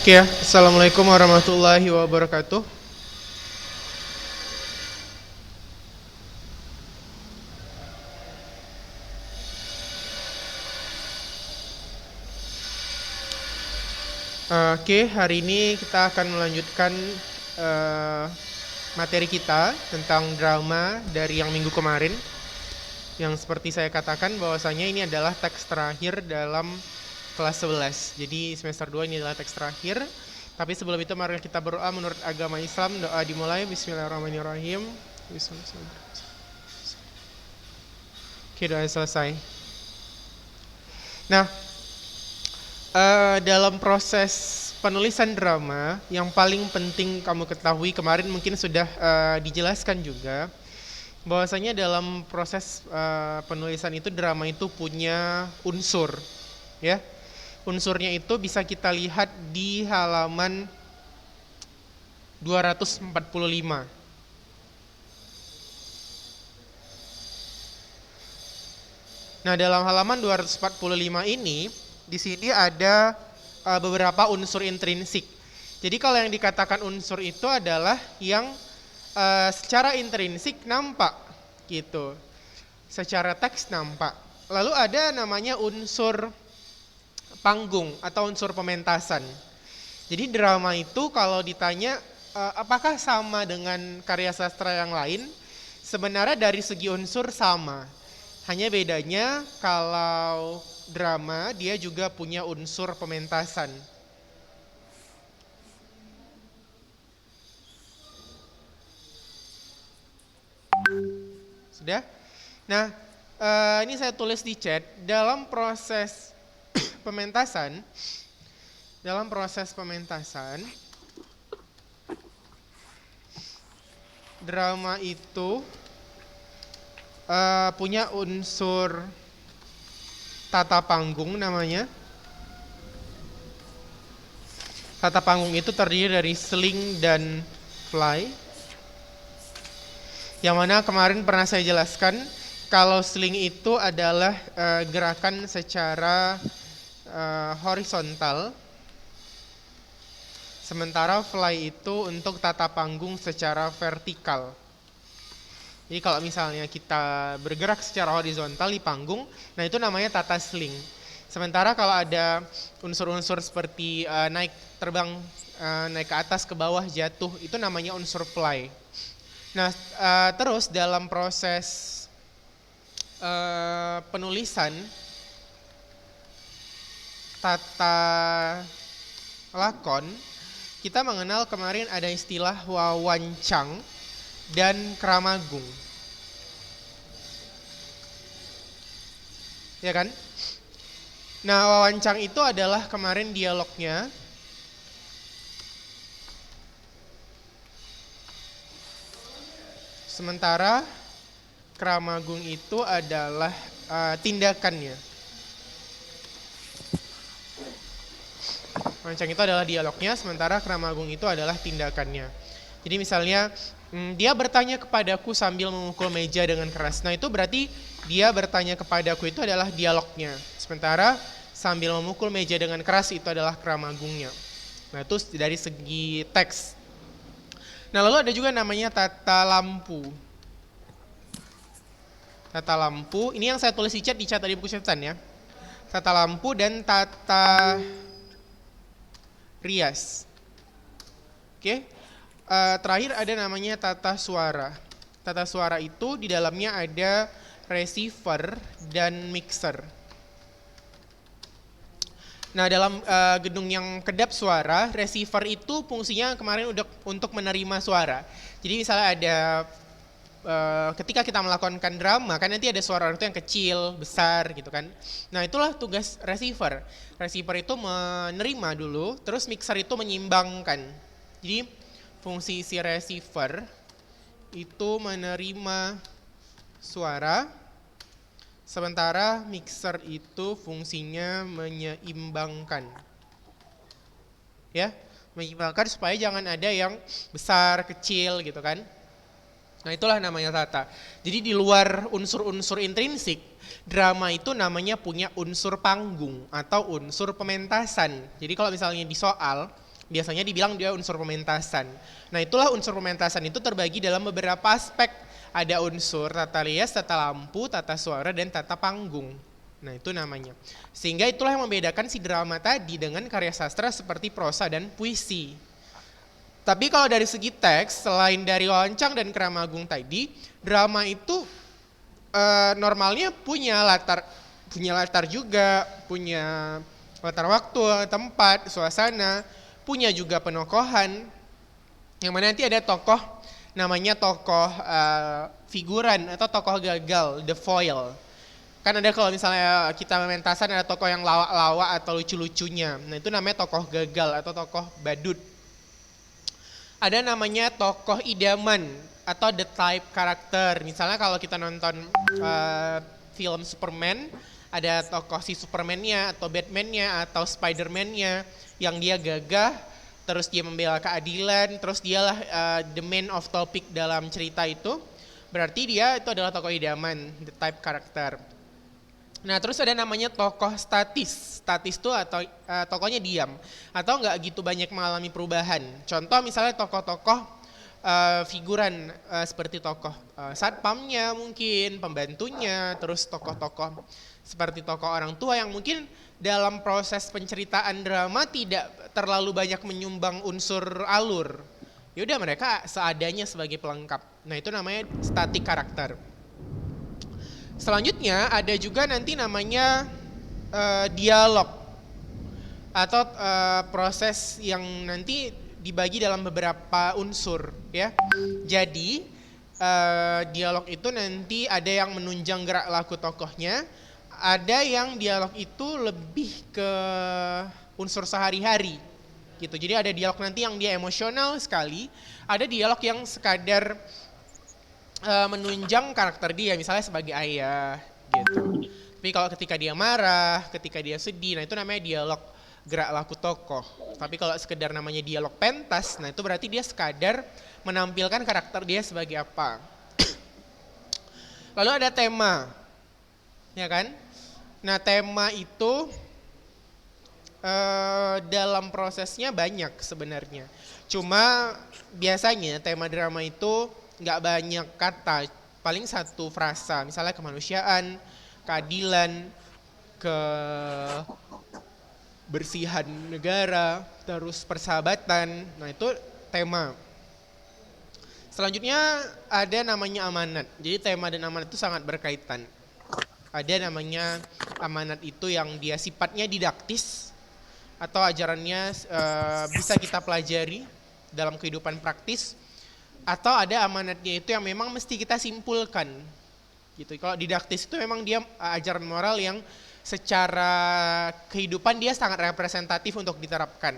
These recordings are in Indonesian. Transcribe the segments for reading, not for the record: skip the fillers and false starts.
Oke ya, Assalamualaikum warahmatullahi wabarakatuh. Oke, hari ini kita akan melanjutkan eh, materi kita tentang drama dari yang minggu kemarin. Yang seperti saya katakan bahwasanya ini adalah teks terakhir dalam kelas 11. Jadi semester 2 ini adalah teks terakhir. Tapi sebelum itu mari kita berdoa menurut agama Islam. Doa dimulai. Bismillahirrahmanirrahim. Oke, doa selesai. Nah, dalam proses penulisan drama yang paling penting kamu ketahui, kemarin mungkin sudah dijelaskan juga bahwasanya dalam proses penulisan itu drama itu punya unsur, ya. Unsurnya itu bisa kita lihat di halaman 245. Nah, dalam halaman 245 ini di sini ada beberapa unsur intrinsik. Jadi kalau yang dikatakan unsur itu adalah yang secara intrinsik nampak gitu. Secara teks nampak. Lalu ada namanya unsur panggung atau unsur pementasan. Jadi drama itu kalau ditanya apakah sama dengan karya sastra yang lain? Sebenarnya dari segi unsur sama. Hanya bedanya kalau drama dia juga punya unsur pementasan. Sudah? Nah, ini saya tulis di chat. Dalam proses pementasan, drama itu punya unsur tata panggung namanya. Tata panggung itu terdiri dari sling dan fly. Yang mana kemarin pernah saya jelaskan, kalau sling itu adalah gerakan secara horizontal, sementara fly itu untuk tata panggung secara vertikal. Jadi kalau misalnya kita bergerak secara horizontal di panggung, nah itu namanya tata sling. Sementara kalau ada unsur-unsur seperti naik terbang, naik ke atas, ke bawah, jatuh, itu namanya unsur fly. Nah, terus dalam proses penulisan tata lakon, kita mengenal kemarin ada istilah wawancang dan kramagung. Ya kan? Nah, wawancang itu adalah kemarin dialognya. Sementara kramagung itu adalah tindakannya. Wawancang itu adalah dialognya, sementara kramagung itu adalah tindakannya. Jadi misalnya dia bertanya kepadaku sambil memukul meja dengan keras. Nah itu berarti dia bertanya kepadaku itu adalah dialognya. Sementara sambil memukul meja dengan keras itu adalah kramagungnya. Nah itu dari segi teks. Nah lalu ada juga namanya tata lampu. Tata lampu, ini yang saya tulis di chat tadi buku catatan ya. Tata lampu dan tata rias. Oke. Terakhir ada namanya tata suara. Tata suara itu di dalamnya ada receiver dan mixer. Nah dalam gedung yang kedap suara, receiver itu fungsinya kemarin untuk menerima suara. Jadi misalnya ada ketika kita melakukan drama kan nanti ada suara itu yang kecil, besar gitu kan. Nah itulah tugas receiver. Receiver itu menerima dulu, terus mixer itu menyimbangkan. Jadi fungsi si receiver itu menerima suara, sementara mixer itu fungsinya menyeimbangkan. Ya, menyeimbangkan supaya jangan ada yang besar, kecil gitu kan. Nah itulah namanya tata. Jadi di luar unsur-unsur intrinsik, drama itu namanya punya unsur panggung atau unsur pementasan. Jadi kalau misalnya di soal, Biasanya dibilang dia unsur pementasan. Nah, itulah unsur pementasan itu terbagi dalam beberapa aspek. Ada unsur tata rias, tata lampu, tata suara, dan tata panggung. Nah, itu namanya. Sehingga itulah yang membedakan si drama tadi dengan karya sastra seperti prosa dan puisi. Tapi kalau dari segi teks, selain dari Wawancang dan Kerama Agung tadi, drama itu normalnya punya latar juga, punya latar waktu, tempat, suasana, punya juga penokohan, yang mana nanti ada tokoh, namanya tokoh figuran atau tokoh gagal, the foil. Kan ada kalau misalnya kita pementasan ada tokoh yang lawak-lawak atau lucu-lucunya, nah itu namanya tokoh gagal atau tokoh badut. Ada namanya tokoh idaman atau the type karakter. Misalnya kalau kita nonton film Superman, ada tokoh si Superman-nya atau Batman-nya atau Spider-Man-nya yang dia gagah, terus dia membela keadilan, terus dialah the main of topic dalam cerita itu. Berarti dia itu adalah tokoh idaman, the type karakter. Nah, terus ada namanya tokoh statis. Statis itu atau tokohnya diam atau nggak gitu banyak mengalami perubahan. Contoh misalnya tokoh-tokoh figuran seperti tokoh satpamnya mungkin, pembantunya, terus tokoh-tokoh seperti tokoh orang tua yang mungkin dalam proses penceritaan drama tidak terlalu banyak menyumbang unsur alur. Yaudah mereka seadanya sebagai pelengkap. Nah, itu namanya static karakter. Selanjutnya ada juga nanti namanya dialog atau proses yang nanti dibagi dalam beberapa unsur ya. Jadi dialog itu nanti ada yang menunjang gerak laku tokohnya, ada yang dialog itu lebih ke unsur sehari-hari gitu. Jadi ada dialog nanti yang dia emosional sekali, ada dialog yang sekadar menunjang karakter dia, misalnya sebagai ayah gitu. Tapi kalau ketika dia marah, ketika dia sedih, nah itu namanya dialog gerak laku tokoh. Tapi kalau sekedar namanya dialog pentas, nah itu berarti dia sekadar menampilkan karakter dia sebagai apa. Lalu ada tema, ya kan? Nah tema itu dalam prosesnya banyak sebenarnya. Cuma biasanya tema drama itu nggak banyak kata, paling satu frasa, misalnya kemanusiaan, keadilan, kebersihan negara, terus persahabatan, nah itu tema. Selanjutnya ada namanya amanat, jadi tema dan amanat itu sangat berkaitan. Ada namanya amanat itu yang dia sifatnya didaktis, atau ajarannya bisa kita pelajari dalam kehidupan praktis. Atau ada amanatnya itu yang memang mesti kita simpulkan gitu. Kalau didaktis itu memang dia ajaran moral yang secara kehidupan dia sangat representatif untuk diterapkan.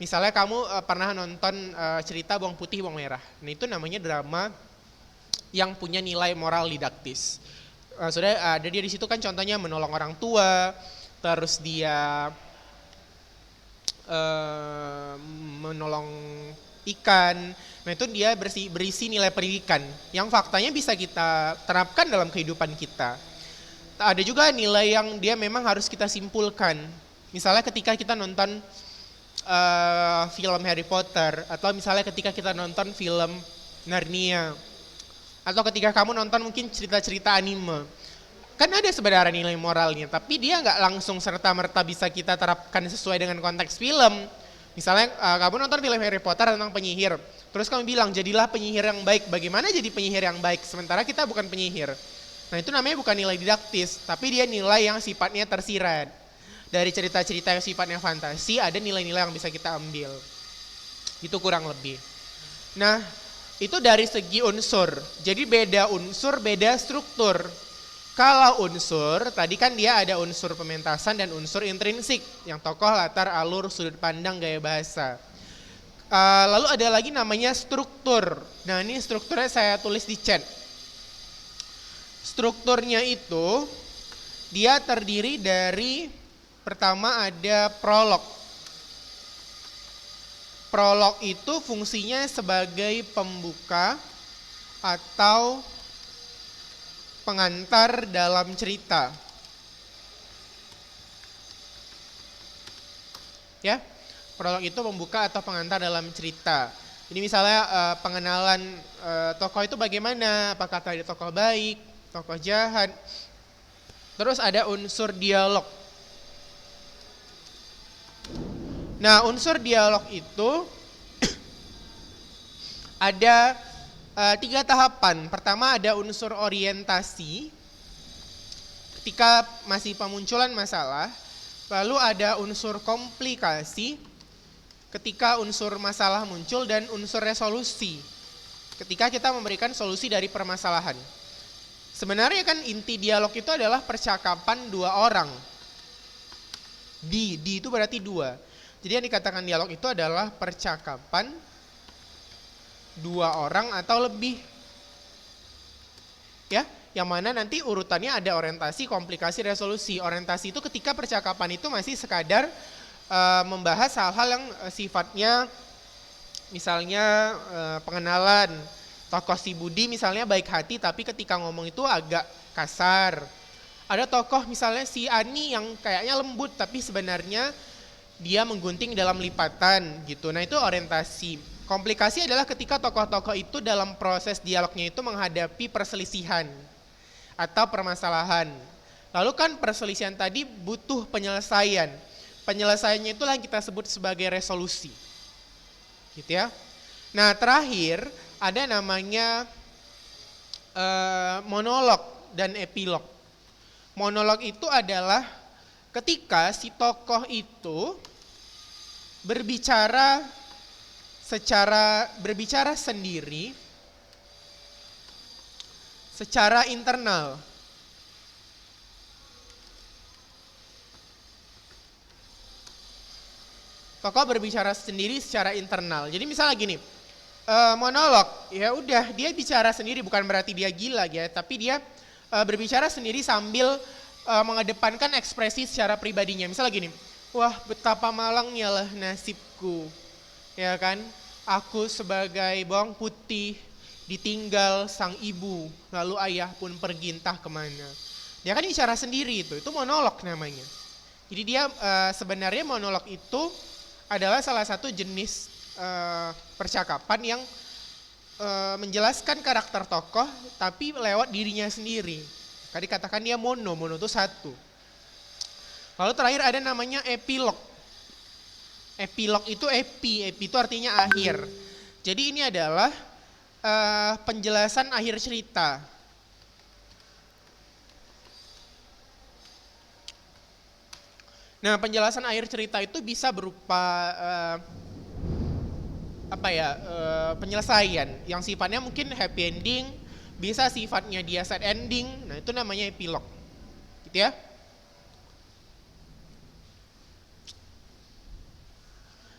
Misalnya kamu pernah nonton cerita Bawang Putih Bawang Merah. Nah itu namanya drama yang punya nilai moral didaktis. Sudah ada dia di situ kan contohnya menolong orang tua, terus dia menolong ikan. Nah itu dia berisi nilai pendidikan yang faktanya bisa kita terapkan dalam kehidupan kita. Ada juga nilai yang dia memang harus kita simpulkan. Misalnya ketika kita nonton film Harry Potter, atau misalnya ketika kita nonton film Narnia, atau ketika kamu nonton mungkin cerita-cerita anime. Kan ada sebenarnya nilai moralnya, tapi dia nggak langsung serta-merta bisa kita terapkan sesuai dengan konteks film. Misalnya kamu nonton film Harry Potter tentang penyihir, terus kamu bilang jadilah penyihir yang baik. Bagaimana jadi penyihir yang baik sementara kita bukan penyihir? Nah itu namanya bukan nilai didaktis, tapi dia nilai yang sifatnya tersirat. Dari cerita-cerita yang sifatnya fantasi ada nilai-nilai yang bisa kita ambil. Itu kurang lebih. Nah itu dari segi unsur, jadi beda unsur beda struktur. Kalau unsur, tadi kan dia ada unsur pementasan dan unsur intrinsik, yang tokoh, latar, alur, sudut pandang, gaya bahasa. Lalu ada lagi namanya struktur. Nah ini strukturnya saya tulis di chat. Strukturnya itu, dia terdiri dari, pertama ada prolog. Prolog itu fungsinya sebagai pembuka atau pengantar dalam cerita. Ya. Prolog itu pembuka atau pengantar dalam cerita. Ini misalnya pengenalan tokoh itu bagaimana, apakah tadi tokoh baik, tokoh jahat. Terus ada unsur dialog. Nah, unsur dialog itu ada 3 tahapan. Pertama ada unsur orientasi, ketika masih pemunculan masalah. Lalu ada unsur komplikasi, ketika unsur masalah muncul, dan unsur resolusi, ketika kita memberikan solusi dari permasalahan. Sebenarnya kan inti dialog itu adalah percakapan 2 orang. Di itu berarti 2. Jadi yang dikatakan dialog itu adalah percakapan 2 orang atau lebih. Ya, yang mana nanti urutannya ada orientasi, komplikasi, resolusi. Orientasi itu ketika percakapan itu masih sekadar membahas hal-hal yang sifatnya misalnya pengenalan. Tokoh si Budi misalnya baik hati tapi ketika ngomong itu agak kasar. Ada tokoh misalnya si Ani yang kayaknya lembut tapi sebenarnya dia menggunting dalam lipatan gitu. Nah itu orientasi. Komplikasi adalah ketika tokoh-tokoh itu dalam proses dialognya itu menghadapi perselisihan atau permasalahan. Lalu kan perselisihan tadi butuh penyelesaian. Penyelesaiannya itulah yang kita sebut sebagai resolusi. Gitu ya. Nah, terakhir ada namanya monolog dan epilog. Monolog itu adalah ketika si tokoh itu berbicara sendiri secara internal. Tokoh berbicara sendiri secara internal. Jadi misalnya gini, monolog, ya udah dia bicara sendiri, bukan berarti dia gila ya, tapi dia berbicara sendiri sambil mengedepankan ekspresi secara pribadinya. Misalnya gini, wah betapa malangnya lah nasibku, ya kan? Aku sebagai bawang putih ditinggal sang ibu, lalu ayah pun pergi entah kemana. Dia kan bicara sendiri itu monolog namanya. Jadi dia sebenarnya monolog itu adalah salah satu jenis percakapan yang menjelaskan karakter tokoh tapi lewat dirinya sendiri. Tadi katakan dia mono itu satu. Lalu terakhir ada namanya epilog. Epilog itu epi itu artinya akhir. Jadi ini adalah penjelasan akhir cerita. Nah, penjelasan akhir cerita itu bisa berupa penyelesaian yang sifatnya mungkin happy ending, bisa sifatnya dia sad ending. Nah, itu namanya epilog. Gitu ya.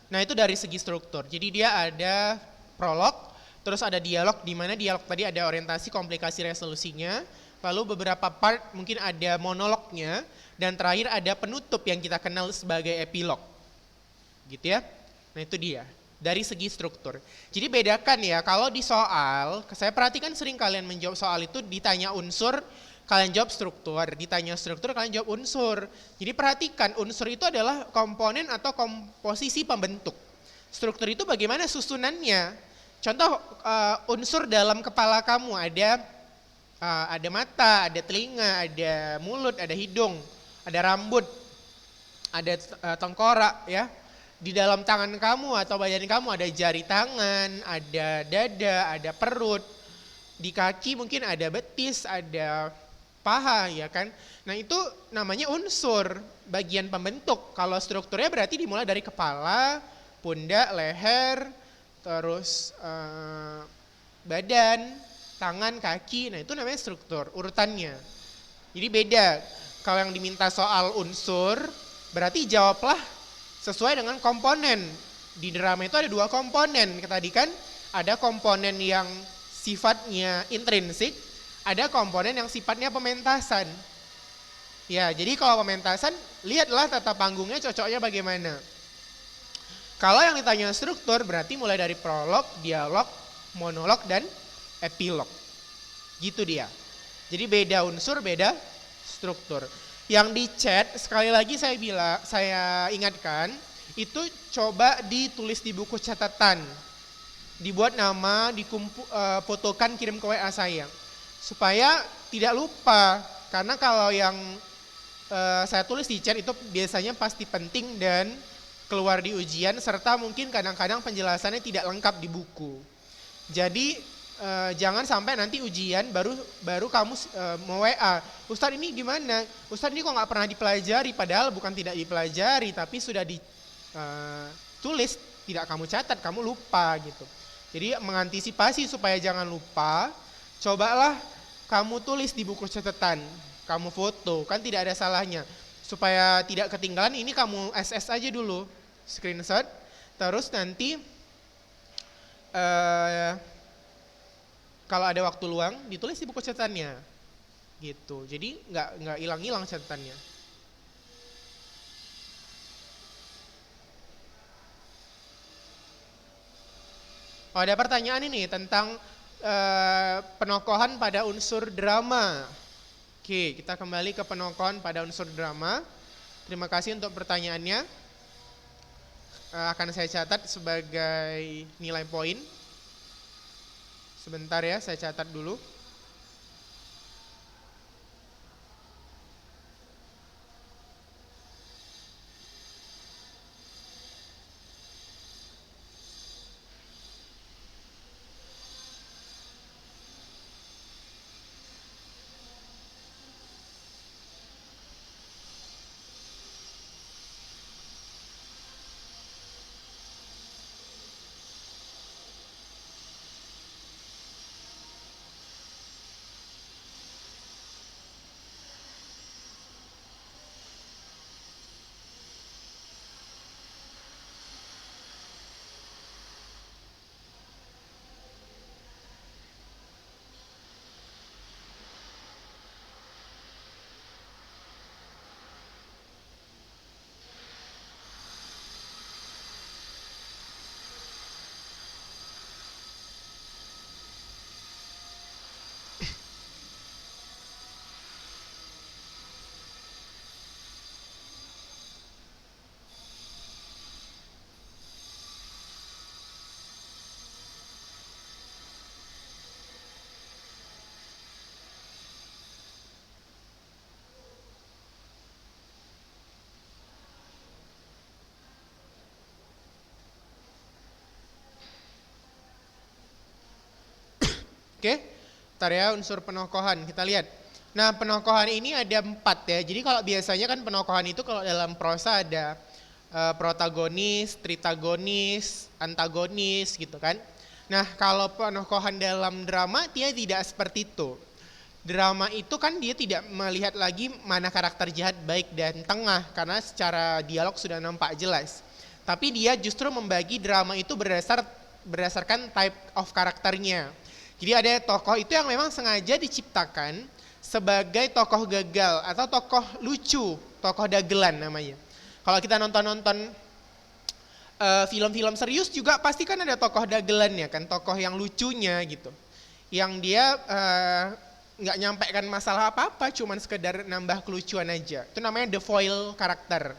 Nah, itu dari segi struktur. Jadi dia ada prolog, terus ada dialog, di mana dialog tadi ada orientasi, komplikasi, resolusinya. Lalu beberapa part mungkin ada monolognya, dan terakhir ada penutup yang kita kenal sebagai epilog. Gitu ya. Nah itu dia, dari segi struktur. Jadi bedakan ya, kalau di soal, saya perhatikan sering kalian menjawab soal itu ditanya unsur, kalian jawab struktur, ditanya struktur, kalian jawab unsur. Jadi perhatikan, unsur itu adalah komponen atau komposisi pembentuk. Struktur itu bagaimana susunannya. Contoh unsur dalam kepala kamu, ada mata, ada telinga, ada mulut, ada hidung, ada rambut, ada tengkorak ya. Di dalam tangan kamu atau badan kamu ada jari tangan, ada dada, ada perut. Di kaki mungkin ada betis, ada paha ya kan. Nah itu namanya unsur, bagian pembentuk. Kalau strukturnya berarti dimulai dari kepala, pundak, leher, terus badan, tangan, kaki. Nah itu namanya struktur, urutannya. Jadi beda. Kalau yang diminta soal unsur, berarti jawablah sesuai dengan komponen. Di drama itu ada 2 komponen. Tadi kan ada komponen yang sifatnya intrinsik, ada komponen yang sifatnya pementasan. Ya, jadi kalau pementasan, lihatlah tata panggungnya cocoknya bagaimana. Kalau yang ditanya struktur, berarti mulai dari prolog, dialog, monolog, dan epilog. Gitu dia. Jadi beda unsur, beda struktur. Yang di chat, sekali lagi saya ingatkan, itu coba ditulis di buku catatan, dibuat nama, fotokan, kirim ke WA saya supaya tidak lupa. Karena kalau yang saya tulis di chat itu biasanya pasti penting dan keluar di ujian, serta mungkin kadang-kadang penjelasannya tidak lengkap di buku. Jadi jangan sampai nanti ujian baru kamu mau WA, Ustadz ini gimana? Ustadz ini kok nggak pernah dipelajari, padahal bukan tidak dipelajari, tapi sudah ditulis, tidak kamu catat, kamu lupa gitu. Jadi mengantisipasi supaya jangan lupa, cobalah kamu tulis di buku catatan, kamu foto, kan tidak ada salahnya. Supaya tidak ketinggalan, ini kamu SS aja dulu, screenshot, terus nanti kalau ada waktu luang ditulis di buku catatannya, gitu. Jadi nggak hilang-hilang catatannya. Oh, ada pertanyaan ini tentang penokohan pada unsur drama. Oke, kita kembali ke penokohan pada unsur drama. Terima kasih untuk pertanyaannya. Akan saya catat sebagai nilai poin. Sebentar ya, saya catat dulu. Oke, ntar ya unsur penokohan, kita lihat. Nah, penokohan ini ada 4 ya. Jadi kalau biasanya kan penokohan itu kalau dalam prosa ada protagonis, tritagonis, antagonis gitu kan. Nah, kalau penokohan dalam drama dia tidak seperti itu. Drama itu kan dia tidak melihat lagi mana karakter jahat, baik dan tengah, karena secara dialog sudah nampak jelas. Tapi dia justru membagi drama itu berdasarkan type of karakternya. Jadi ada tokoh itu yang memang sengaja diciptakan sebagai tokoh gagal atau tokoh lucu, tokoh dagelan namanya. Kalau kita nonton film-film serius juga pasti kan ada tokoh dagelannya kan, tokoh yang lucunya gitu. Yang dia nggak nyampaikan masalah apa-apa, cuman sekedar nambah kelucuan aja. Itu namanya the foil karakter.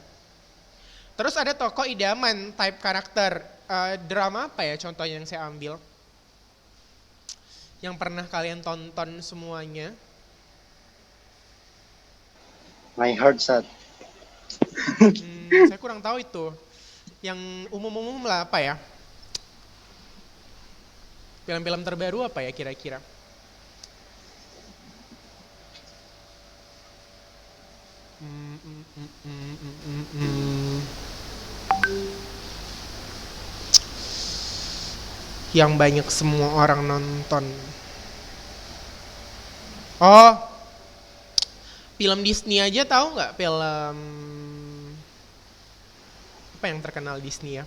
Terus ada tokoh idaman, type karakter. Drama apa ya contohnya yang saya ambil? Yang pernah kalian tonton semuanya? My Heart Sad. Saya kurang tahu itu. Yang umum-umum lah apa ya? Film-film terbaru apa ya kira-kira? Yang banyak semua orang nonton. Oh, film Disney aja tahu nggak? Film apa yang terkenal Disney ya?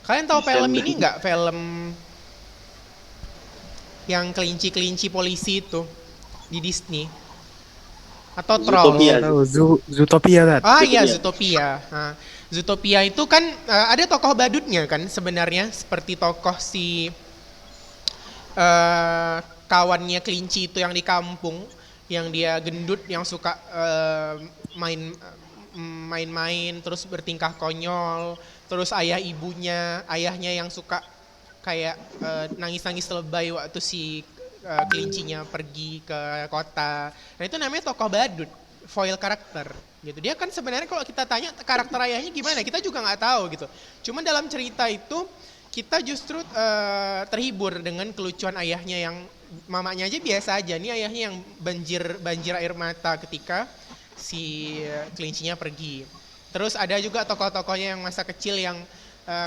Kalian tahu film ini nggak? Film yang kelinci-kelinci polisi itu di Disney? Atau Troll? Zootopia kan? Ah iya, Zootopia. Nah, Zootopia itu kan ada tokoh badutnya kan sebenarnya, seperti tokoh si kawannya kelinci itu yang di kampung, yang dia gendut, yang suka main main-main, terus bertingkah konyol, terus ayahnya yang suka kayak nangis-nangis lebay waktu si kelincinya pergi ke kota. Nah itu namanya tokoh badut, foil karakter gitu. Dia kan sebenarnya kalau kita tanya karakter ayahnya gimana, kita juga nggak tahu gitu. Cuman dalam cerita itu kita justru terhibur dengan kelucuan ayahnya yang mamanya aja biasa aja. Ini ayahnya yang banjir air mata ketika si kelincinya pergi. Terus ada juga tokoh-tokohnya yang masa kecil yang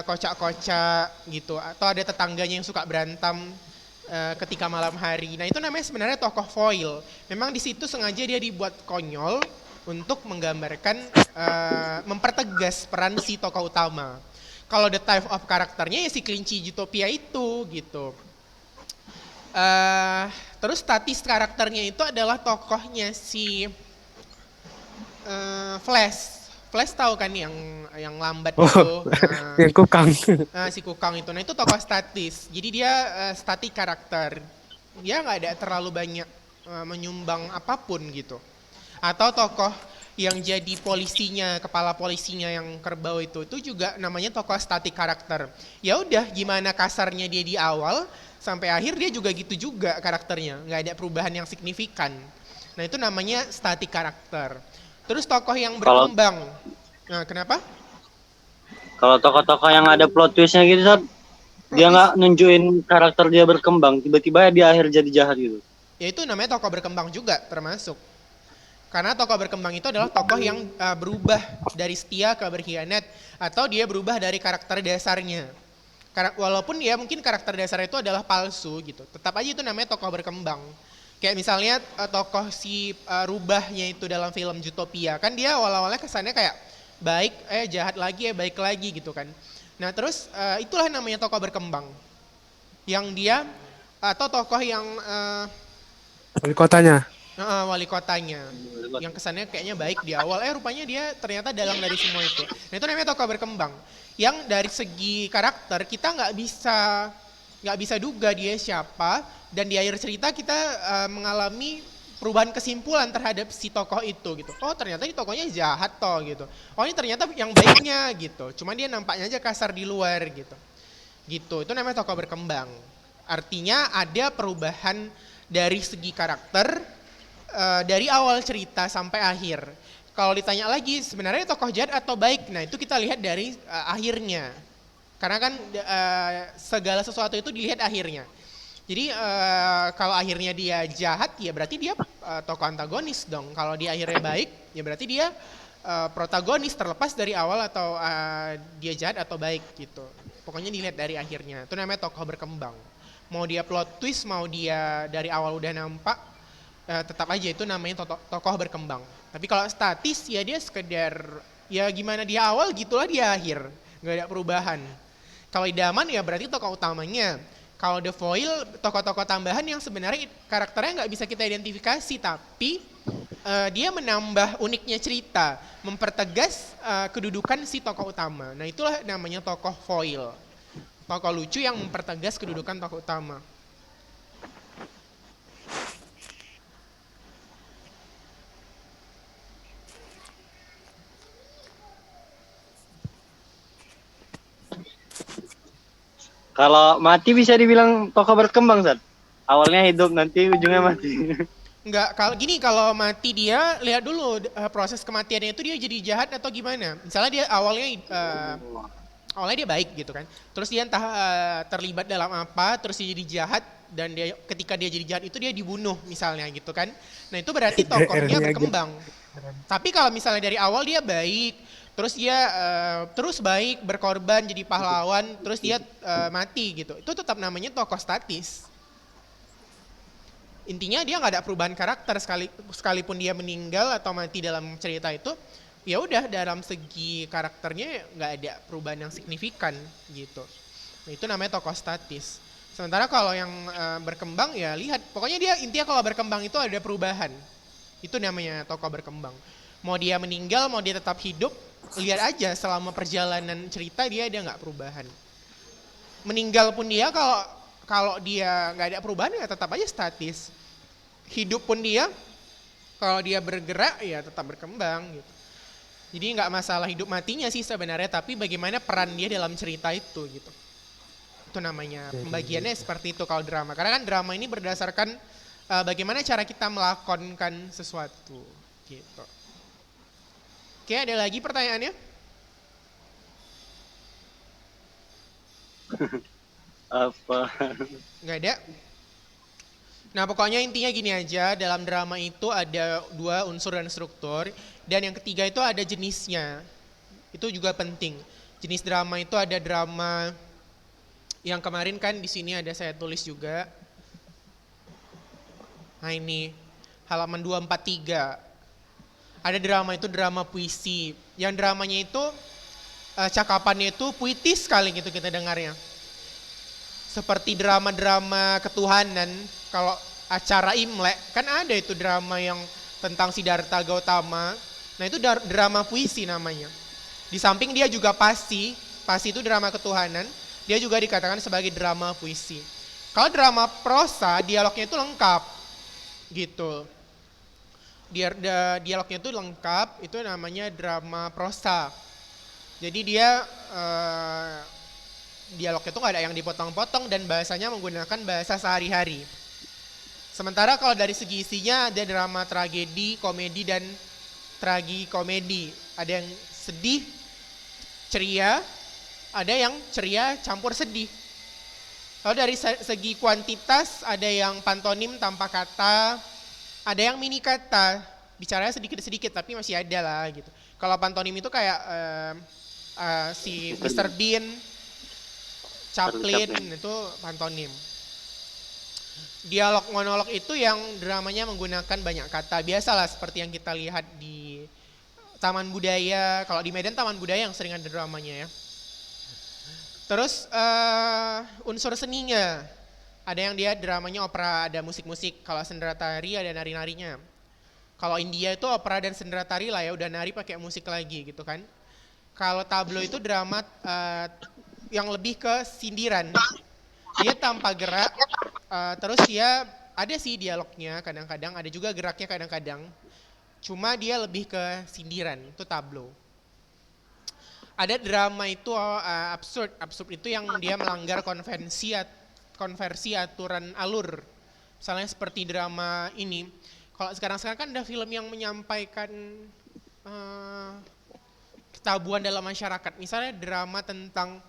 kocak-kocak gitu, atau ada tetangganya yang suka berantem ketika malam hari. Nah itu namanya sebenarnya tokoh foil. Memang di situ sengaja dia dibuat konyol untuk menggambarkan, mempertegas peran si tokoh utama. Kalau the type of karakternya ya si kelinci Zootopia itu gitu. Terus statis karakternya itu adalah tokohnya si Flash. Flash tahu kan yang lambat Oh, itu. yang kukang. Si Kukang itu. Nah itu tokoh statis. Jadi dia static karakter. Dia nggak ada terlalu banyak menyumbang apapun gitu. Atau tokoh yang jadi polisinya, kepala polisinya yang kerbau itu juga namanya tokoh static karakter. Ya udah, gimana kasarnya dia di awal sampai akhir dia juga gitu juga karakternya, nggak ada perubahan yang signifikan. Nah itu namanya static karakter. Terus tokoh yang Kalau berkembang. Nah kenapa? kalau tokoh-tokoh yang ada plot twistnya gitu, Sat, Plot dia twist. nggak nunjukin karakter dia berkembang, tiba-tiba di akhir jadi jahat gitu. Ya itu namanya tokoh berkembang juga termasuk. Karena tokoh berkembang itu adalah tokoh yang berubah dari setia ke berkhianat, atau dia berubah dari karakter dasarnya. Walaupun ya mungkin karakter dasar itu adalah palsu gitu, tetap aja itu namanya tokoh berkembang. Kayak misalnya tokoh si rubahnya itu dalam film Zootopia, kan dia awal-awalnya kesannya kayak baik, jahat lagi, baik lagi gitu kan. Nah terus itulah namanya tokoh berkembang. Yang dia, atau tokoh yang Wali kotanya. wali kotanya, yang kesannya kayaknya baik di awal, rupanya dia ternyata dalang dari semua itu. Nah itu namanya tokoh berkembang. Yang dari segi karakter kita nggak bisa duga dia siapa, dan di akhir cerita kita mengalami perubahan kesimpulan terhadap si tokoh itu gitu. Oh ternyata ini tokohnya jahat toh gitu. Oh ini ternyata yang baiknya gitu. Cuman dia nampaknya aja kasar di luar gitu. Gitu. Itu namanya tokoh berkembang. Artinya ada perubahan dari segi karakter dari awal cerita sampai akhir. Kalau ditanya lagi sebenarnya tokoh jahat atau baik, nah itu kita lihat dari akhirnya. Karena kan segala sesuatu itu dilihat akhirnya. Jadi kalau akhirnya dia jahat ya berarti dia tokoh antagonis dong. Kalau dia akhirnya baik ya berarti dia protagonis, terlepas dari awal atau dia jahat atau baik gitu. Pokoknya dilihat dari akhirnya. Itu namanya tokoh berkembang. Mau dia plot twist, mau dia dari awal udah nampak, tetap aja itu namanya tokoh berkembang. Tapi kalau statis ya dia sekedar ya gimana dia awal gitulah dia akhir, nggak ada perubahan. Kalau idaman ya berarti tokoh utamanya. Kalau The Foil, tokoh-tokoh tambahan yang sebenarnya karakternya nggak bisa kita identifikasi, tapi dia menambah uniknya cerita, mempertegas kedudukan si tokoh utama. Nah itulah namanya tokoh foil, tokoh lucu yang mempertegas kedudukan tokoh utama. Kalau mati bisa dibilang tokoh berkembang, Sat. Awalnya hidup, nanti ujungnya mati. Enggak, kalau mati dia lihat dulu proses kematiannya itu dia jadi jahat atau gimana. Misalnya dia awalnya dia baik gitu kan. Terus dia entah terlibat dalam apa, terus dia jadi jahat, dan dia ketika dia jadi jahat itu dia dibunuh misalnya gitu kan. Nah, itu berarti tokohnya berkembang. Tapi kalau misalnya dari awal dia baik, terus dia terus baik, berkorban jadi pahlawan, terus dia mati gitu. Itu tetap namanya tokoh statis. Intinya dia nggak ada perubahan karakter, sekalipun dia meninggal atau mati dalam cerita itu, ya udah dalam segi karakternya nggak ada perubahan yang signifikan gitu. Nah, itu namanya tokoh statis. Sementara kalau yang berkembang ya lihat, pokoknya dia intinya kalau berkembang itu ada perubahan. Itu namanya tokoh berkembang. Mau dia meninggal, mau dia tetap hidup, lihat aja selama perjalanan cerita dia nggak perubahan. Meninggal pun dia kalau dia nggak ada perubahan ya tetap aja statis. Hidup pun dia, kalau dia bergerak ya tetap berkembang gitu. Jadi nggak masalah hidup matinya sih sebenarnya, tapi bagaimana peran dia dalam cerita itu gitu. Itu namanya pembagiannya seperti itu kalau drama. Karena kan drama ini berdasarkan bagaimana cara kita melakonkan sesuatu gitu. Oke, ada lagi pertanyaannya? Apa? Nggak ada? Nah, pokoknya intinya gini aja, dalam drama itu ada 2 unsur dan struktur, dan yang ketiga itu ada jenisnya. Itu juga penting. Jenis drama itu ada drama yang kemarin kan di sini ada saya tulis juga. Nah, ini halaman 243. Ada drama itu drama puisi. Yang dramanya itu cakapannya itu puitis sekali gitu kita dengarnya. Seperti drama-drama ketuhanan, kalau acara Imlek, kan ada itu drama yang tentang Siddhartha Gautama. Nah itu drama puisi namanya. Di samping dia juga pasi itu drama ketuhanan, dia juga dikatakan sebagai drama puisi. Kalau drama prosa, dialognya itu lengkap, gitu. Dialognya itu lengkap, itu namanya drama prosa. Jadi dia dialognya itu nggak ada yang dipotong-potong dan bahasanya menggunakan bahasa sehari-hari. Sementara kalau dari segi isinya ada drama tragedi, komedi, dan tragikomedi. Ada yang sedih, ceria, ada yang ceria campur sedih. Lalu dari segi kuantitas ada yang pantonim tanpa kata, ada yang mini kata, bicaranya sedikit-sedikit tapi masih ada lah gitu. Kalau pantonim itu kayak si Mr. Bean, Chaplin, itu pantonim. Dialog monolog itu yang dramanya menggunakan banyak kata. Biasalah seperti yang kita lihat di Taman Budaya. Kalau di Medan Taman Budaya yang sering ada dramanya ya. Terus unsur seninya. Ada yang dia dramanya opera, ada musik-musik. Kalau sendera tari ada nari-narinya. Kalau India itu opera dan sendera tari lah ya, udah nari pakai musik lagi gitu kan. Kalau tablo itu drama yang lebih ke sindiran. Dia tanpa gerak, terus dia ada sih dialognya kadang-kadang, ada juga geraknya kadang-kadang. Cuma dia lebih ke sindiran, itu tablo. Ada drama itu absurd itu yang dia melanggar konversi aturan alur. Misalnya seperti drama ini. Kalau sekarang kan ada film yang menyampaikan ketabuhan dalam masyarakat. Misalnya drama tentang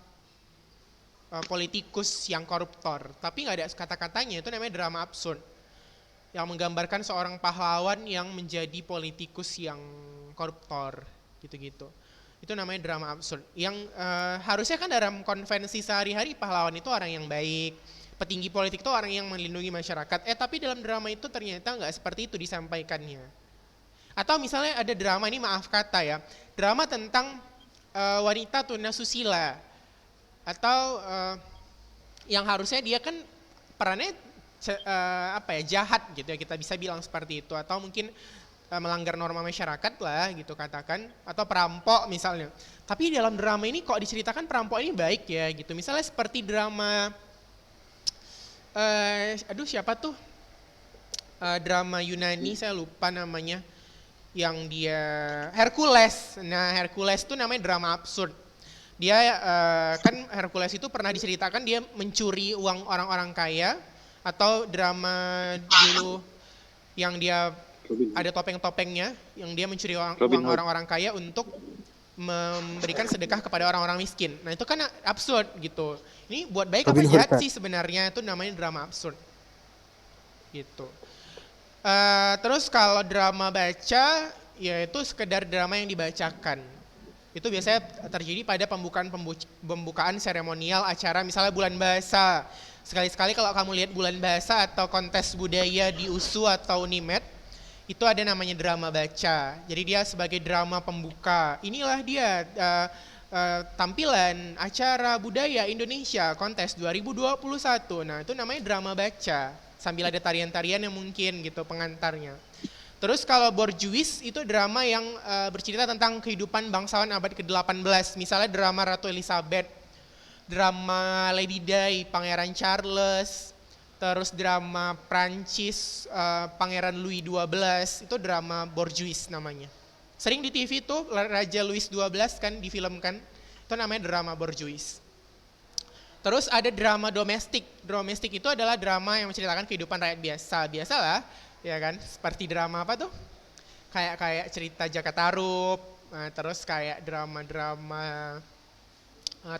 politikus yang koruptor, tapi nggak ada kata-katanya, itu namanya drama absurd. Yang menggambarkan seorang pahlawan yang menjadi politikus yang koruptor, gitu-gitu. Itu namanya drama absurd. Yang harusnya kan dalam konvensi sehari-hari pahlawan itu orang yang baik, petinggi politik itu orang yang melindungi masyarakat. Tapi dalam drama itu ternyata nggak seperti itu disampaikannya. Atau misalnya ada drama, ini maaf kata ya, drama tentang wanita tunasusila. Atau yang harusnya dia kan perannya jahat gitu ya, kita bisa bilang seperti itu. Atau mungkin melanggar norma masyarakat lah gitu katakan. Atau perampok misalnya. Tapi dalam drama ini kok diceritakan perampok ini baik ya gitu. Misalnya seperti drama, siapa tuh? Drama Yunani, saya lupa namanya. Yang dia, Hercules. Nah Hercules itu namanya drama absurd. Dia kan Hercules itu pernah diceritakan dia mencuri uang orang-orang kaya. Atau drama dulu yang dia ada topeng-topengnya, yang dia mencuri uang orang-orang kaya untuk memberikan sedekah kepada orang-orang miskin. Nah itu kan absurd gitu. Ini buat baik apa jahat sih sebenarnya, itu namanya drama absurd gitu. Terus kalau drama baca, yaitu sekedar drama yang dibacakan. Itu biasanya terjadi pada pembukaan seremonial acara misalnya bulan bahasa. Sekali-sekali kalau kamu lihat bulan bahasa atau kontes budaya di USU atau UNIMED, itu ada namanya drama baca. Jadi dia sebagai drama pembuka. Inilah dia tampilan acara budaya Indonesia kontes 2021. Nah itu namanya drama baca. Sambil ada tarian-tarian yang mungkin gitu pengantarnya. Terus kalau Borjuis itu drama yang bercerita tentang kehidupan bangsawan abad ke-18. Misalnya drama Ratu Elizabeth, drama Lady Di, Pangeran Charles, terus drama Prancis, Pangeran Louis XII, itu drama Borjuis namanya. Sering di TV tuh Raja Louis XII kan difilmkan. Itu namanya drama borjuis. Terus ada drama domestik. Domestik itu adalah drama yang menceritakan kehidupan rakyat biasa. Biasalah, ya kan? Seperti drama apa tuh? Kayak cerita Jaka Tarub, terus kayak drama-drama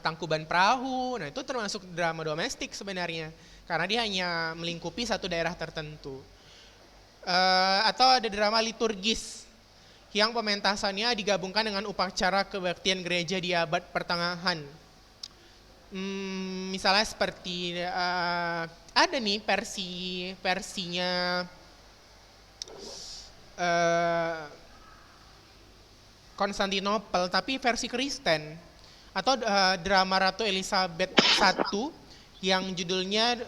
Tangkuban Perahu. Nah, itu termasuk drama domestik sebenarnya. Karena dia hanya melingkupi satu daerah tertentu. Atau ada drama liturgis yang pementasannya digabungkan dengan upacara kebaktian gereja di abad pertengahan. Misalnya seperti ada nih versinya Konstantinopel tapi versi Kristen, atau drama Ratu Elizabeth I yang judulnya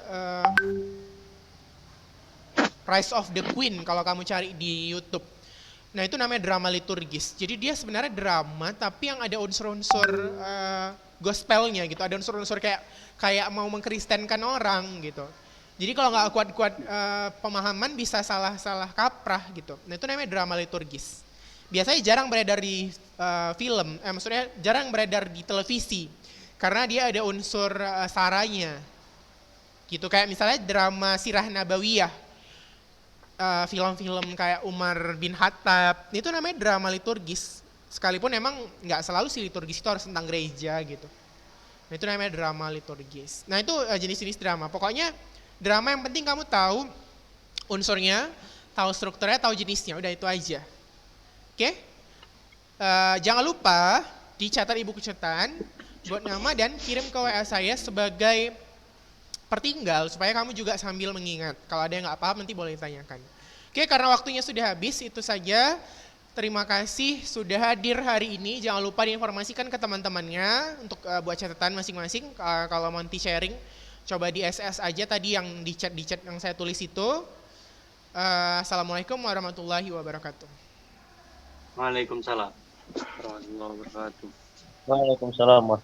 Rise of the Queen kalau kamu cari di YouTube. Nah, itu namanya drama liturgis. Jadi dia sebenarnya drama tapi yang ada unsur-unsur gospelnya gitu, ada unsur-unsur kayak mau mengkristenkan orang gitu. Jadi kalau nggak kuat-kuat pemahaman bisa salah kaprah gitu. Nah, itu namanya drama liturgis. Biasanya jarang beredar di film, maksudnya jarang beredar di televisi karena dia ada unsur saranya. Gitu, kayak misalnya drama Sirah Nabawiyah, film-film kayak Umar bin Khattab, itu namanya drama liturgis. Sekalipun emang nggak selalu si liturgis itu harus tentang gereja gitu. Nah, itu namanya drama liturgis. Nah, itu jenis-jenis drama. Pokoknya drama yang penting kamu tahu unsurnya, tahu strukturnya, tahu jenisnya. Udah itu aja. Oke? Jangan lupa dicatat di buku catatan, buat nama dan kirim ke WA saya sebagai pertinggal supaya kamu juga sambil mengingat. Kalau ada yang nggak paham nanti boleh ditanyakan. Oke, karena waktunya sudah habis, itu saja. Terima kasih sudah hadir hari ini. Jangan lupa diinformasikan ke teman-temannya untuk buat catatan masing-masing. Kalau mau nanti sharing, coba di SS aja tadi yang di chat yang saya tulis itu. Assalamualaikum warahmatullahi wabarakatuh. Waalaikumsalam warahmatullahi wabarakatuh. Waalaikumsalam.